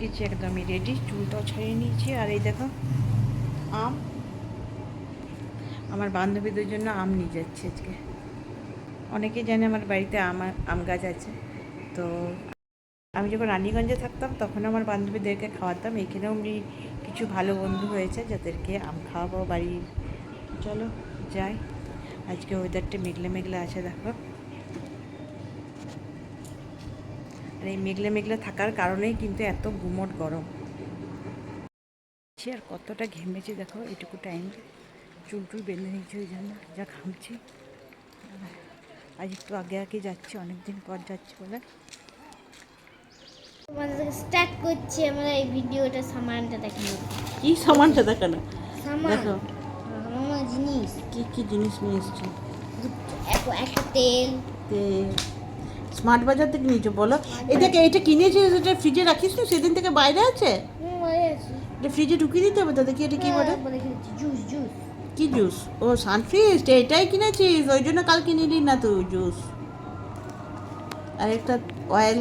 গেছি একদমই রেডি, চুলটাও ছাড়িয়ে নিয়েছি। আর এই দেখো আম, আমার বান্ধবীদের জন্য আম নিয়ে যাচ্ছি আজকে। অনেকেই জানে আমার বাড়িতে আম গাছ আছে। তো আমি যখন রানীগঞ্জে থাকতাম তখন আমার বান্ধবীদেরকে খাওয়াতাম। এখানেও আমি কিছু ভালো বন্ধু হয়েছে যাদেরকে আম খাওয়াবো বাড়ির। চলো যাই। আজকে ওয়েদারটা মেঘলা মেঘলা আছে দেখো। আর এই মেঘলা মেঘলা থাকার কারণেই কিন্তু এত গুমোট গরম। আর কতটা ঘেমেছি দেখো, এইটুকু টাইম চুল টুল বেঁধে নিয়েছি, ওই জন্য যা ঘামছি। আজ একটু আগে আগে যাচ্ছি, অনেকদিন পর যাচ্ছি বলে। তোমাদের স্টার্ট করছি আমরা এই ভিডিওটা। সামানটা দেখানো। কি সামানটা দেখানো? সামান দেখো আমার জিনিস। কি কি জিনিস নিয়ে এসছি। একটা তেল। তেল স্মার্ট বাজার থেকে নিয়েছো বলো? এটাকে এটা কিনেছিস, এটা ফ্রিজে রাখিস না? সেদিন থেকে বাইরে আছে। এটা ফ্রিজে ঢুকিয়ে দিতে হবে। তাদের কি এটা কি বলে? Juice juice. কি জুস? ও সানফিস্ট, এটাই কিনেছিস? ওই জন্য কালকে নিলি না তুই জুস। আর একটা অয়েল,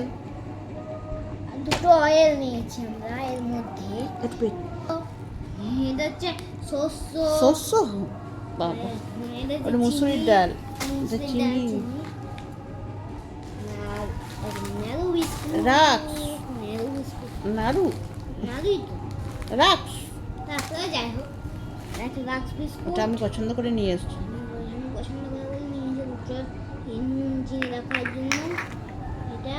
দুটো অয়েল নিয়েছি আমরা। এর মধ্যে এটা হচ্ছে শস্য। শস্য? বাবা, ওটা মুসুরির ডাল, এটা চিনি। নাড়ু বিস্কুট। রাক্স, নাড়ু বিস্কুট। নাড়ু, নাড়ুই তো। রাক্স। তারপরে যাই হোক একটা রাক্স বিস্কুট। ওটা আমি পছন্দ করে নিয়ে এসেছি। পছন্দ করে বলে নিয়ে এসে নুন চিনি রাখার জন্য। এটা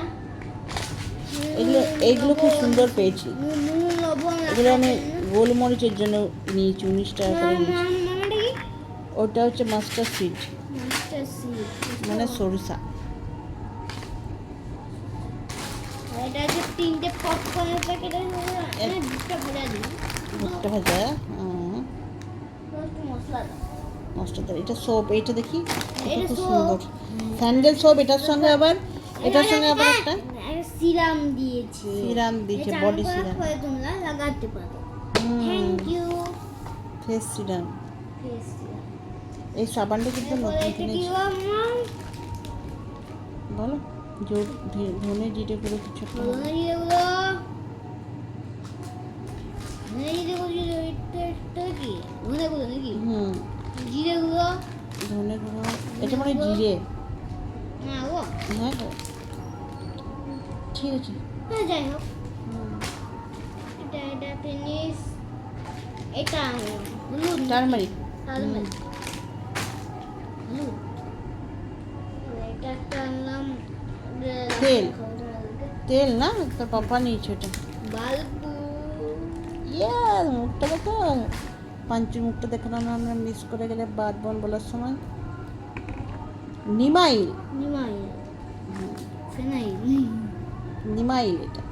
এইগুলো খুব সুন্দর পেয়েছি। নুন লবণ এগুলো আমি গোলমরিচের জন্য নিয়েছি, 19 টাকা করে নিয়েছি। মানে কি? ওটা হচ্ছে মাস্টার সিড, মাস্টার সিড মানে সরিষা। এটা হচ্ছে 3টে পপকর্নের প্যাকেট। দুটো ভাজা দিই। ভুট্টা ভাজা, মশলা মশলা। এটা সোপ, এইটা দেখি, এটা এটা খুব soap। সুন্দর। Sandal soap. এটার সঙ্গে আবার একটা সিরাম দিয়েছে। সিরাম দিয়েছে, বডি সিরাম। তোমরা লাগাতে পারো। Thank you. Face serum. Face এই সাবানটা কিন্তু নতুন কিনেছি। বলো, ধনে জিরে গুলো কিছু একটা হবে। জিরে গুলো। ধনে গুঁড়ো, এটা মানে জিরে। না গো, হ্যাঁ গো, ঠিক আছে। যাই হোক এটা ফিনিশ। এটা হলুদ। টারমারিক। হলুদ। এটা একটা আনলাম তেল। তেল না, তোর পাপা নিয়েছে ওটা। বাল্বু। ইয়া, মুখটা দেখো, পাঞ্চুর মুখটা দেখো না, আমরা মিস করে গেলে বাদ বোন বলার সময়। নিমাইল। নিমাইল। ফেনাইল। নিমাইল এটা।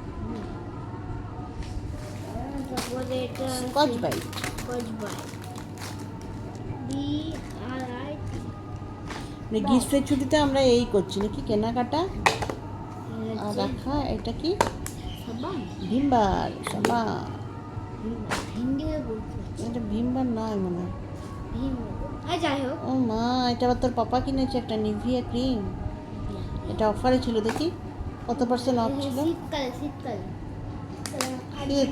তারপরে এটা Scotch Brite. Scotch Brite. BRIT। মানে গ্রীষ্মের ছুটিতে আমরা এই করছি নাকি কেনাকাটা আর রাখা। এটা কি? সাবান। ভিমবার সাবান। ভিন্ডিও বলতে। এটা ভিমবার নয় মনে হয়। যাই হোক। ও মা, এটা আবার তোর পাপা কিনেছে একটা নিভিয়া ক্রিম। এটা অফারে ছিল, দেখি কত পার্সেন্ট অফ ছিল। শীতকালে শীতকালে।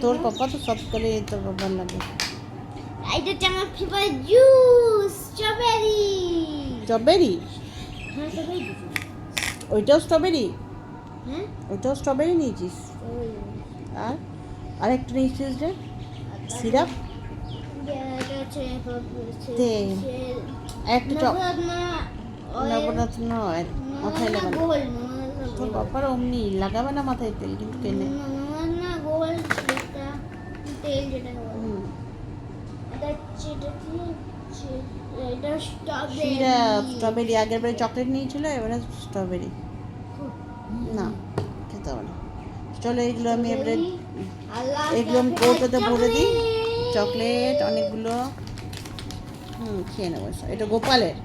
তোর পাপা তো সবকালে তোর বাবার লাগে। এটা হচ্ছে আমার ফেভারিট জুস, স্ট্রবেরি। স্ট্রবেরি? হ্যাঁ স্ট্রবেরি। ওইটাও স্ট্রবেরি? হ্যাঁ ওইটাও স্ট্রবেরি নিয়েছিস? আর আরেকটা নিয়েছিস যে সিরাপ। এটা হচ্ছে তেল। একটা নবরত্ন অয়েল মাথায় লাগানো। তোর বাবার অমনি লাগাবে না মাথায় তেল, কিন্তু কেনে। না গোল যেটা তেল যেটা এটা কি? এটা সিরাপ, স্ট্রবেরি। আগের বারে চকলেট নিয়েছিল, এবারে স্ট্রবেরি। না, খেতে হবে না। চলো, এগুলো আমি এবারে কৌটোতে ভরে দিই। চকলেট অনেকগুলো। খেয়ে নেবো। এটা গোপালের,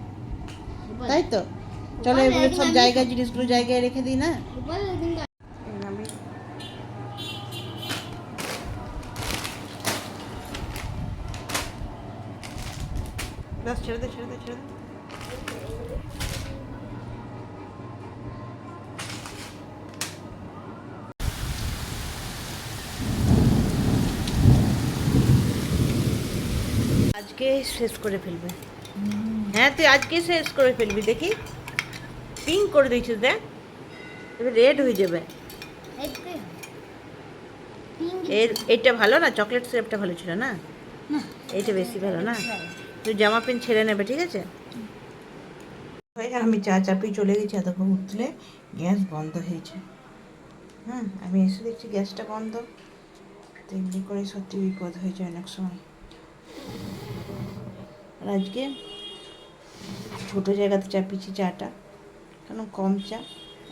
তাই তো? চলো এগুলো সব জায়গায়, জিনিসগুলো জায়গায় রেখে দিই না। আমি ব্যাস, ছেড়ে দে ছেড়ে দে ছেড়ে দে। আজকে শেষ করে ফেলবে। হ্যাঁ তুই আজকে শেষ করে ফেলবি, দেখি পিঙ্ক করে দিয়েছিস, দেখ এবার রেড হয়ে যাবে। এইটা ভালো না, চকলেট সিরাপটা ভালো ছিল না, এইটা বেশি ভালো না। তুই জামা প্যান্ট ছেড়ে নেবে, ঠিক আছে? আমি চা চাপিয়ে চলে গেছি, এতক্ষণ উঠলে গ্যাস বন্ধ হয়েছে। হ্যাঁ আমি এসে দেখছি গ্যাসটা বন্ধ, তো এমনি করে সত্যি বিপদ হয়ে যায় অনেক সময়। আর আজকে ছোটো জায়গাতে চাপিয়েছি চাটা, কেন কম চা,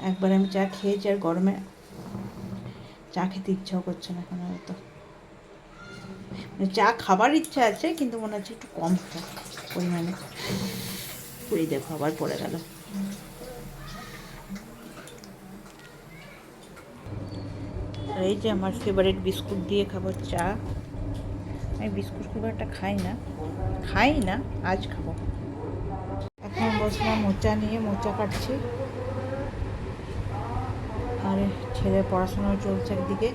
একবার আমি চা খেয়েছি আর গরমে চা খেতে ইচ্ছাও করছে না এখন হয়তো, মানে চা খাবার ইচ্ছা আছে কিন্তু মনে হচ্ছে একটু কম পরিমাণে। পুরি দেখো আবার পড়ে গেল। আর এই যে আমার ফেভারিট বিস্কুট দিয়ে খাবো চা। আমি বিস্কুট খুব একটা খাই না, আজ খাবো। এখন বসলাম মোচা নিয়ে, মোচা কাটছি। আর ছেলে পড়াশোনাও চলছে একদিকে।